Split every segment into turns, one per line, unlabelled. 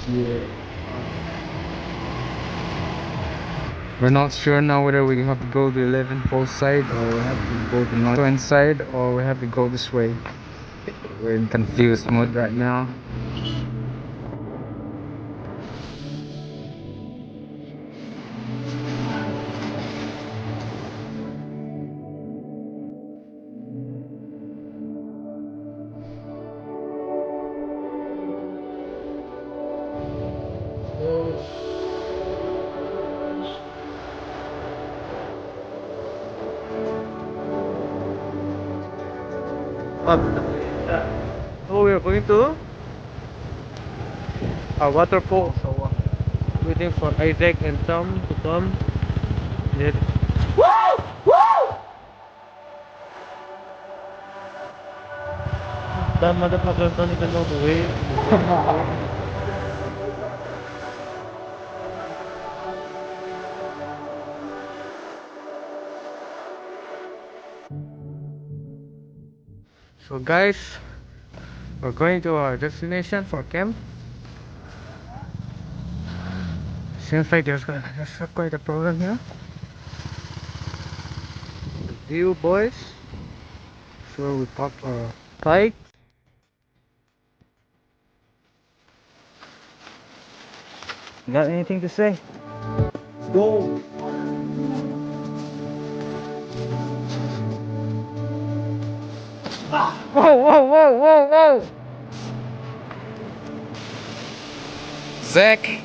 Yeah. We're not sure now whether we have to go to 11 pole side or we have to go to north side or we have to go this way. We're in confused mode right now. So we are going to a waterfall. So waiting for Isaac and Cham to come. Yet. That motherfucker don't even know the way. So guys, we're going to our destination for camp. Seems like there's quite a problem here. The view, boys. So we parked our bike. Got anything to say? Go! Whoa, whoa, whoa, whoa, whoa! Zach!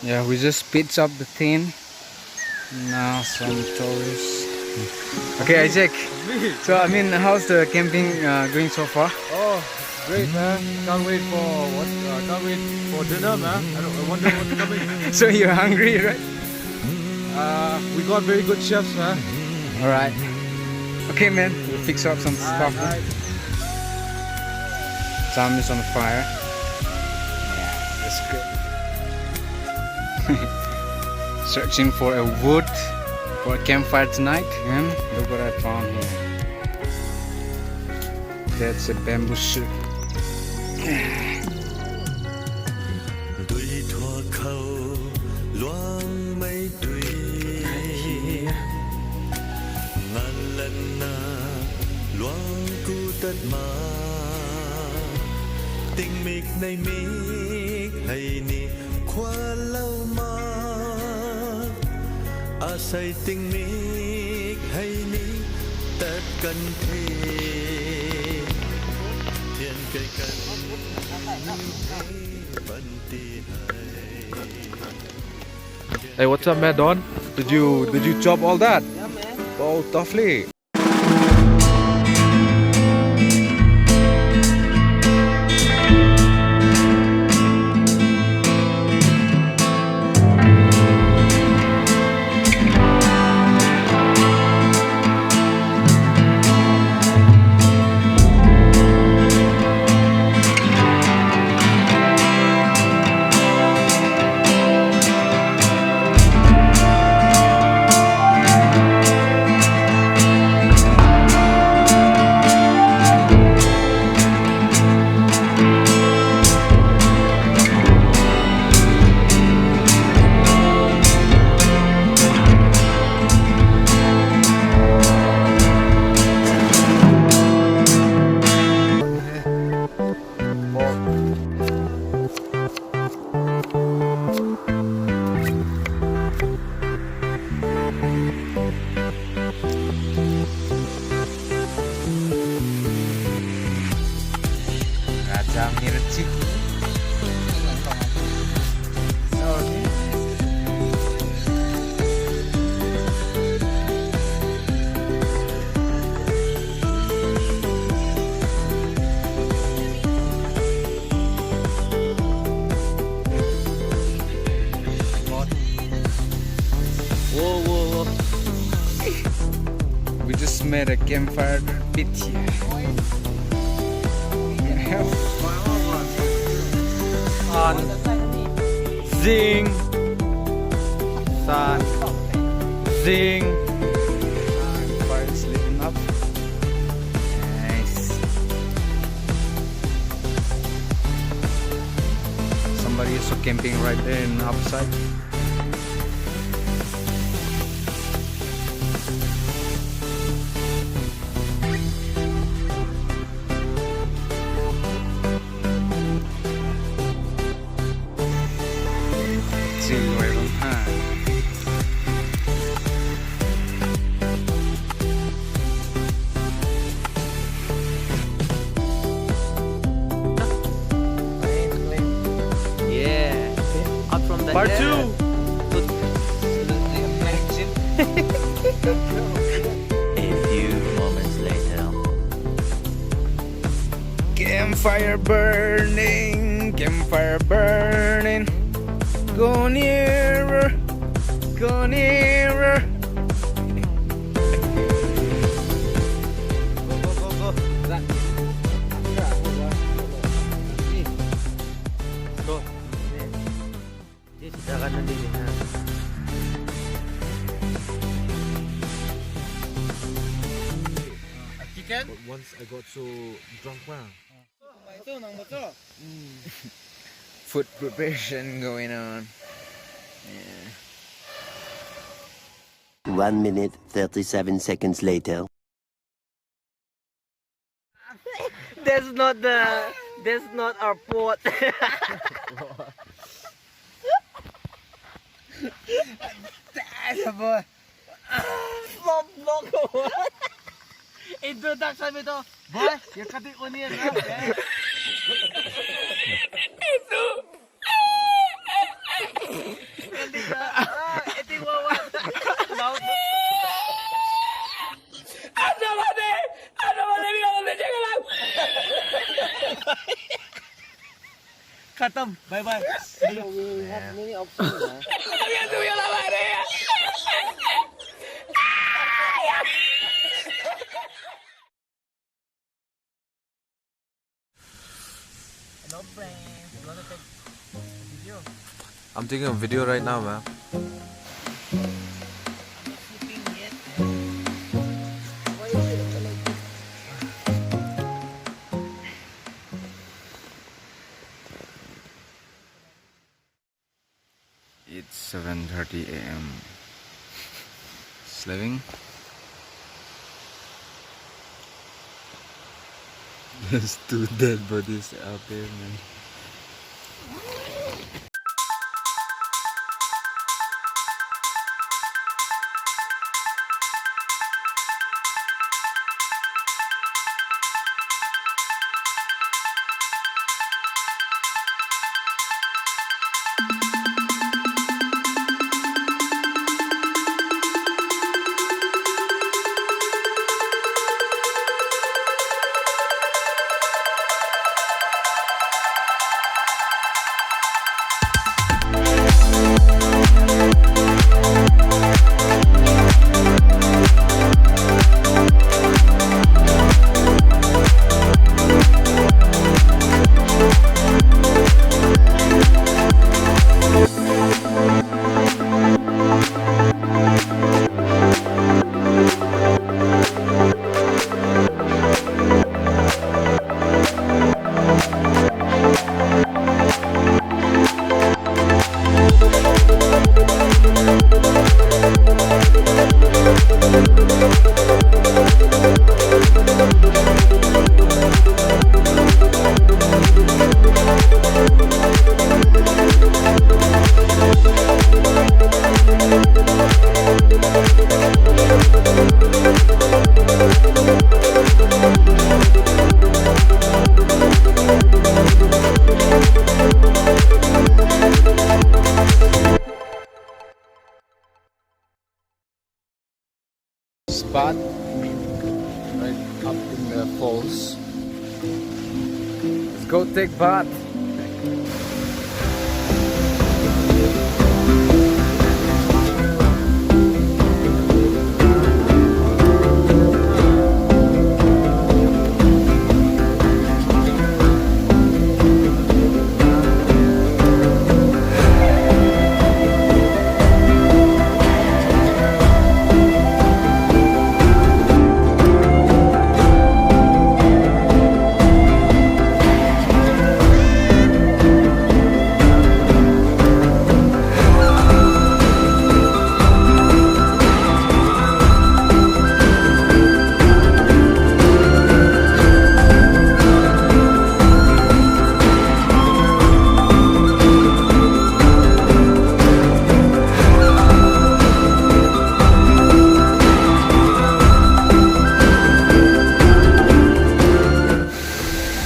Yeah, we just pitched up the tent. Now some tourists. Okay, Isaac. So I mean, how's the camping going so far?
Oh, great, man! Can't wait for what? Can't wait for dinner, man. I wonder what's coming.
So you're hungry, right?
We got very good chefs, man.
All right. Okay, man. We'll fix up some stuff. Cham is on fire. Yeah, that's good. Searching for a wood for a campfire tonight, and look what I found here. That's a bamboo shoot.
Tình miệt này miệt hay nè khoa lâu mà à say tình miệt hay nè tất cần thế thiên cây cần vẫn tì hay.
Hey, what's up, man? Don? Did you chop all that?
Yeah, man.
Oh, toughly.
Zamirci. Sorry.
Whoa, whoa, whoa.
We just made a campfire pit here.
Sun. Zing. Sun. Zing.
Fire is lit up. Nice. Somebody is camping right there in the upside.
Yeah. Out from the
Part
air.
2.
A few moments later.
Campfire burning, campfire burning. Go nearer, go nearer.
Go, go, go. Go. Kita akan nanti ha. Chicken?
But once I got so drunk now.
Food preparation going on. Yeah.
1 minute, 37 seconds later.
That's not our pot. Flop, what? Introduction ito. Boy, yung cutting onion ha. Hindi ka. Ito yung wawa. Loud. Katam. Bye-bye. We have many options ha. Hello friends, you wanna take a video?
I'm taking a video right now, man.
I'm not sleeping yet. Why is it like this?
It's 7:30 a.m. Sleeping. There's 2 dead bodies out there, man. bath right up in the falls. Let's go take bath.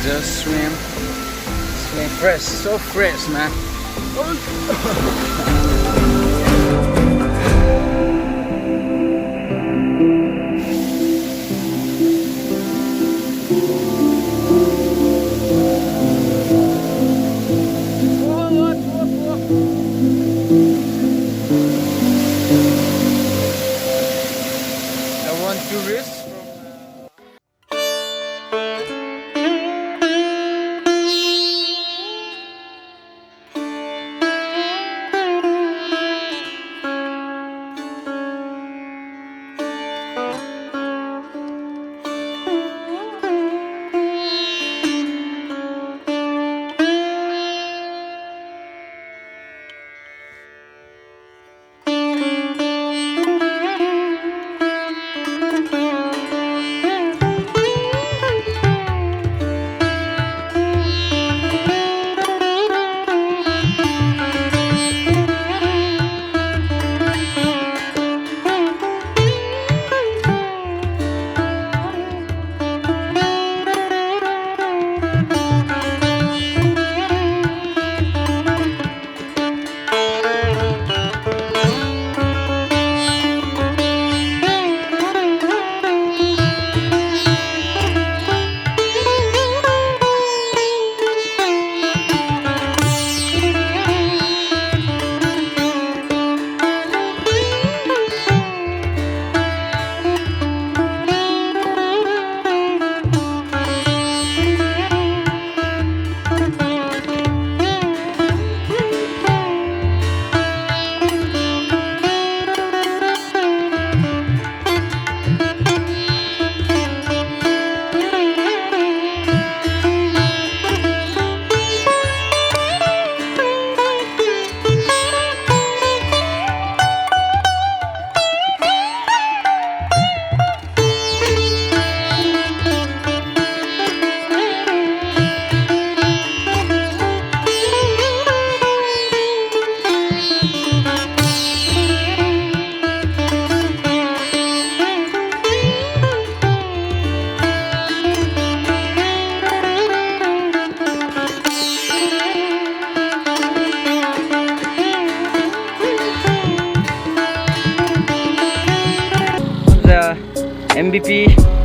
Just swim fresh, so fresh, man. I want tourists from
MVP